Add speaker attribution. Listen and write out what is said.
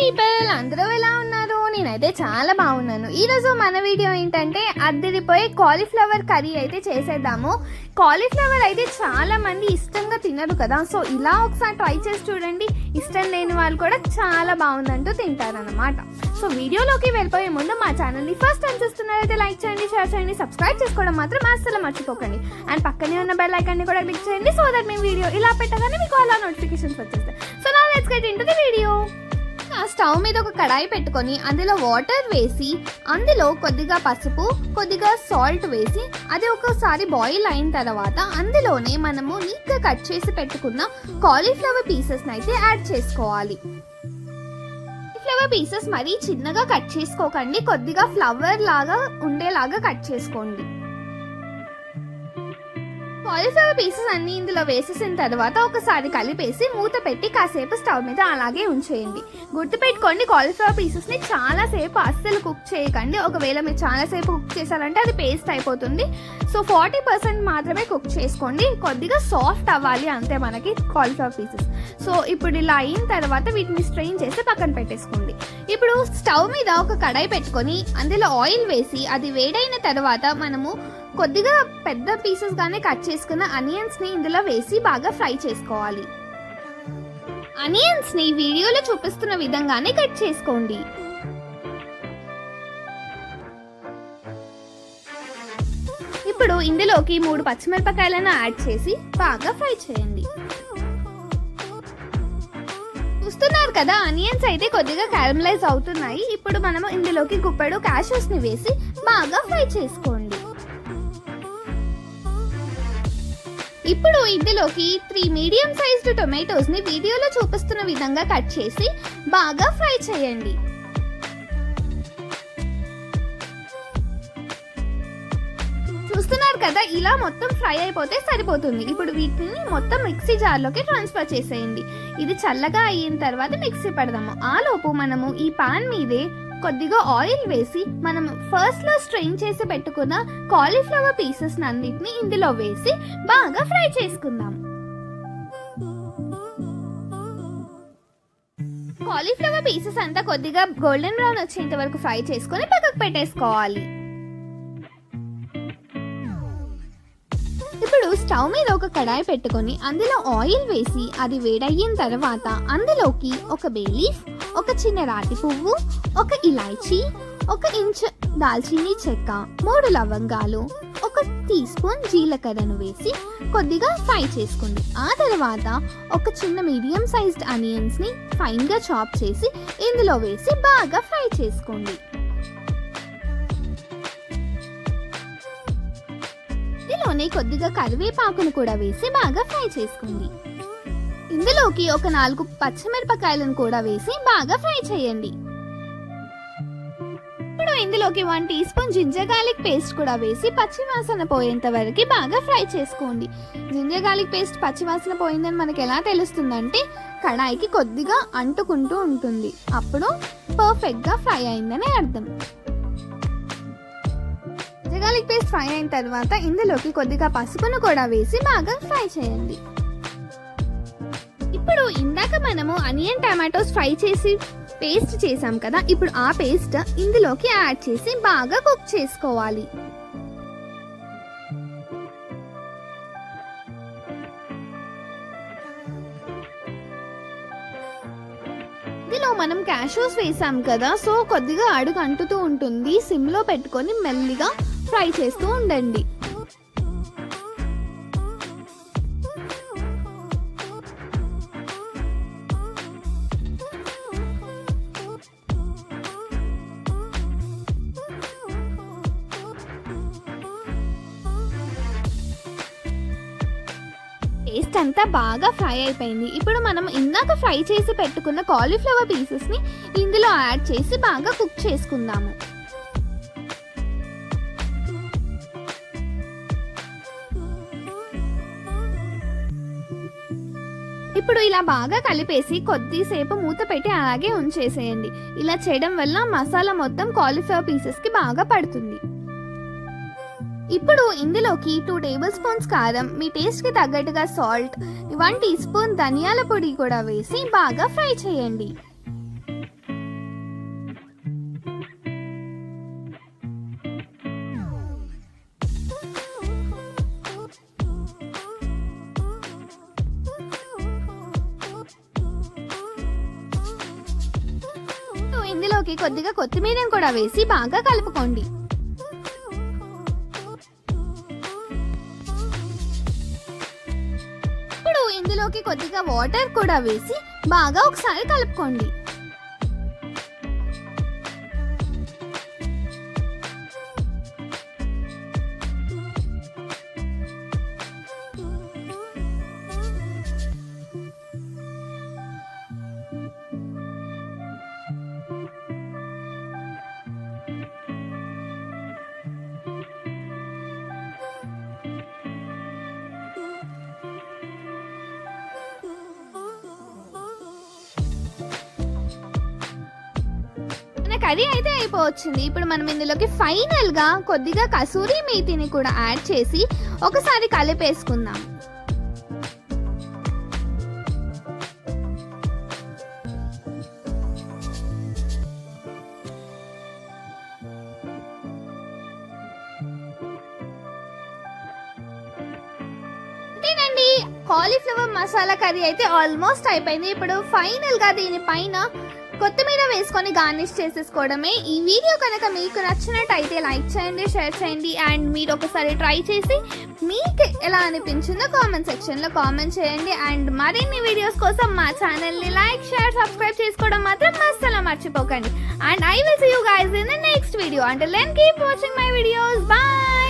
Speaker 1: People అందరూ ఎలా ఉన్నారు? నేనైతే చాలా బాగున్నాను. ఈరోజు మన వీడియో ఏంటంటే అద్దరిపోయి కాలీఫ్లవర్ కర్రీ అయితే చేసేద్దాము. కాలీఫ్లవర్ అయితే చాలా మంది ఇష్టంగా తినరు కదా, సో ఇలా ఒకసారి ట్రై చేసి చూడండి. ఇష్టం లేని వాళ్ళు కూడా చాలా బాగుందంటూ తింటారనమాట. సో వీడియోలోకి వెళ్ళిపోయే ముందు మా ఛానల్ని ఫస్ట్ టైం చూస్తున్నారైతే లైక్ చేయండి, షేర్ చేయండి, సబ్స్క్రైబ్ చేసుకోవడం మాత్రం అస్సలు మర్చిపోకండి. అండ్ పక్కనే ఉన్న బెల్ ఐకాన్ని కూడా క్లిక్ చేయండి, సో దట్ మేము వీడియో ఇలా పెట్టగానే మీకు అలా నోటిఫికేషన్స్ వచ్చేస్తాయి. So now let's get into the video. Stove మీద ఒక కడాయి పెట్టుకొని అందులో వాటర్ వేసి అందులో కొద్దిగా పసుపు, కొద్దిగా సాల్ట్ వేసి అది ఒకసారి బాయిల్ అయిన తర్వాత అందులోనే మనము నీట్గా కట్ చేసి పెట్టుకున్న కాలీఫ్లవర్ పీసెస్ అయితే యాడ్ చేసుకోవాలి. కాలీఫ్లవర్ పీసెస్ మరీ చిన్నగా కట్ చేసుకోకండి, కొద్దిగా ఫ్లవర్ లాగా ఉండేలాగా కట్ చేసుకోండి. కాలీఫ్లవర్ పీసెస్ అన్ని ఇందులో వేసేసిన తర్వాత ఒకసారి కలిపేసి మూత పెట్టి కాసేపు స్టవ్ మీద అలాగే ఉంచేయండి. గుర్తుపెట్టుకోండి, కాలీఫ్లవర్ పీసెస్ ని చాలా సేపు అస్సలు కుక్ చేయకండి. ఒకవేళ మీరు చాలా సేపు కుక్ చేశారంటే అది పేస్ట్ అయిపోతుంది. సో 40% మాత్రమే కుక్ చేసుకోండి, కొద్దిగా సాఫ్ట్ అవ్వాలి అంతే మనకి కాలీఫ్లవర్ పీసెస్. సో ఇప్పుడు ఇలా అయిన తర్వాత వీటిని స్ట్రెయిన్ చేసి పక్కన పెట్టేసుకోండి. ఇప్పుడు స్టవ్ మీద ఒక కడాయి పెట్టుకొని అందులో ఆయిల్ వేసి అది వేడైన తర్వాత మనము కొద్దిగా పెద్ద పీసెస్ గానే కట్ చేసుకున్న ఆనియన్స్ ని ఇందులో వేసి బాగా ఫ్రై చేసుకోవాలి. ఆనియన్స్ ని వీడియోలో చూపిస్తున్న విధంగానే కట్ చేసుకోండి. ఇప్పుడు ఇందులోకి 3 పచ్చిమిరపకాయలను యాడ్ చేసి బాగా ఫ్రై చేయండి. చూస్తున్నారు కదా, ఆనియన్స్ అయితే కొద్దిగా క్యారమలైజ్ అవుతున్నాయి. ఇప్పుడు మనము ఇందులోకి గుప్పెడు క్యాషూస్ ని వేసి బాగా ఫ్రై చేసుకోండి. ఇప్పుడు ఇందులోకి 3 మీడియం సైజ్డ్ టొమాటోస్ ని వీడియోలో చూపిస్తున్న విధంగా కట్ చేసి బాగా ఫ్రై చేయండి. చూస్తున్నారు కదా, ఇలా మొత్తం ఫ్రై అయిపోతే సరిపోతుంది. ఇప్పుడు వీటిని మొత్తం మిక్సీ జార్లోకి ట్రాన్స్ఫర్ చేసేయండి. ఇది చల్లగా అయిన తర్వాత మిక్సీ పెడదాము. ఆ లోపు మనము ఈ పాన్ మీదే కొద్దిగా ఆయిల్ వేసి మనం ఫస్ట్ లో స్ట్రెయిన్ చేసి పెట్టుకున్న కాలీఫ్లవర్ పీసెస్ అన్నిటిని ఇందులో వేసి బాగా ఫ్రై చేసుకుందాం. కాలీఫ్లవర్ పీసెస్ అంతా కొద్దిగా గోల్డెన్ బ్రౌన్ వచ్చేంత వరకు ఫ్రై చేసుకొని పక్కకు పెట్టేసుకోవాలి. ఇప్పుడు స్టవ్ మీద ఒక కడాయి పెట్టుకొని అందులో ఆయిల్ వేసి అది వేడయిన తర్వాత అందులోకి ఒక బే లీఫ్, ఒక చిన్న రాతి పువ్వు, ఒక ఇలాచీ, 1 ఇంచ్ దాల్చినీ చెక్క, 3 లవంగాలు, 1 టీ స్పూన్ జీలకర్రను వేసి కొద్దిగా ఫ్రై చేసుకోండి. ఆ తర్వాత ఒక చిన్న మీడియం సైజ్డ్ ఆనియన్స్ ని ఫైన్ గా చాప్ చేసి ఇందులో వేసి బాగా ఫ్రై చేసుకోండి. ఇందులోనే కొద్దిగా కరివేపాకును కూడా వేసి బాగా ఫ్రై చేసుకోండి. ఇందులోకి ఒక 4 పచ్చిమిరపకాయలను కూడా వేసి బాగా ఫ్రై చేయండి. ఇప్పుడు ఇందులోకి 1 teaspoon ginger garlic paste కూడా వేసి పచ్చివాసన పోయేంత వరకు బాగా ఫ్రై చేసుకోండి. జింజర్ గార్లిక్ పేస్ట్ పచ్చివాసన పోయిందని మనకి ఎలా తెలుస్తుందంటే కడాయికి కొద్దిగా అంటుకుంటూ ఉంటుంది, అప్పుడు పర్ఫెక్ట్ గా ఫ్రై అయిందని అర్థం. జింజర్ గార్లిక్ పేస్ట్ ఫ్రై అయిన తర్వాత ఇందులోకి కొద్దిగా పసుపును కూడా వేసి బాగా ఫ్రై చేయండి. ఇప్పుడు ఇందాక మనము ఆనియన్ టమాటోస్ ఫ్రై చేసి పేస్ట్ చేసాం కదా, ఇప్పుడు ఆ పేస్ట్ ఇందులోకి యాడ్ చేసి బాగా కుక్ చేసుకోవాలి. ఇందులో మనం క్యాషూస్ వేసాం కదా, సో కొద్దిగా అడుగు అంటుతూ ఉంటుంది. సిమ్ లో పెట్టుకొని మెల్లిగా ఫ్రై చేస్తూ ఉండండి. పేస్ట్ అంతా బాగా ఫ్రై అయిపోయింది. ఇప్పుడు మనం ఇందాక ఫ్రై చేసి పెట్టుకున్న కాలీఫ్లవర్ పీసెస్ ని ఇందులో యాడ్ చేసి బాగా కుక్ చేసుకుందాము. ఇప్పుడు ఇలా బాగా కలిపేసి కొద్దిసేపు మూత పెట్టి అలాగే ఉంచేసేయండి. ఇలా చేయడం వల్ల మసాలా మొత్తం కాలీఫ్లవర్ పీసెస్ కి బాగా పడుతుంది. ఇప్పుడు ఇందులోకి 2 టేబుల్ స్పూన్స్ కారం, మీ టేస్ట్ కి తగ్గట్టుగా సాల్ట్, 1 టీ స్పూన్ ధనియాల పొడి కూడా వేసి బాగా ఫ్రై చేయండి. ఇందులోకి కొద్దిగా కొత్తిమీరను కూడా వేసి బాగా కలుపుకోండి. ఇప్పుడు ఇందులోకి కొద్దిగా వాటర్ కూడా వేసి బాగా ఒకసారి కలుపుకోండి. కర్రీ అయితే అయిపోవచ్చింది. ఇప్పుడు మనం ఇందులోకి ఫైనల్ గా కొద్దిగా కసూరి మేతిని కూడా యాడ్ చేసి ఒకసారి కలిపేసుకుందాం. అంతేనండి, కాలీఫ్లవర్ మసాలా కర్రీ అయితే ఆల్మోస్ట్ అయిపోయింది. ఇప్పుడు ఫైనల్ గా దీనిపైన కొత్తిమీర వేసుకొని గార్నిష్ చేసేసుకోవడమే. ఈ వీడియో కనుక మీకు నచ్చినట్టయితే లైక్ చేయండి, షేర్ చేయండి అండ్ మీరు ఒకసారి ట్రై చేసి మీకు ఎలా అనిపించిందో కామెంట్ సెక్షన్లో కామెంట్ చేయండి. అండ్ మరిన్ని వీడియోస్ కోసం మా ఛానల్ని లైక్, షేర్, సబ్స్క్రైబ్ చేసుకోవడం మాత్రం అస్సలు మర్చిపోకండి. And I will see you guys in the next video. Until then, keep watching my videos. Bye.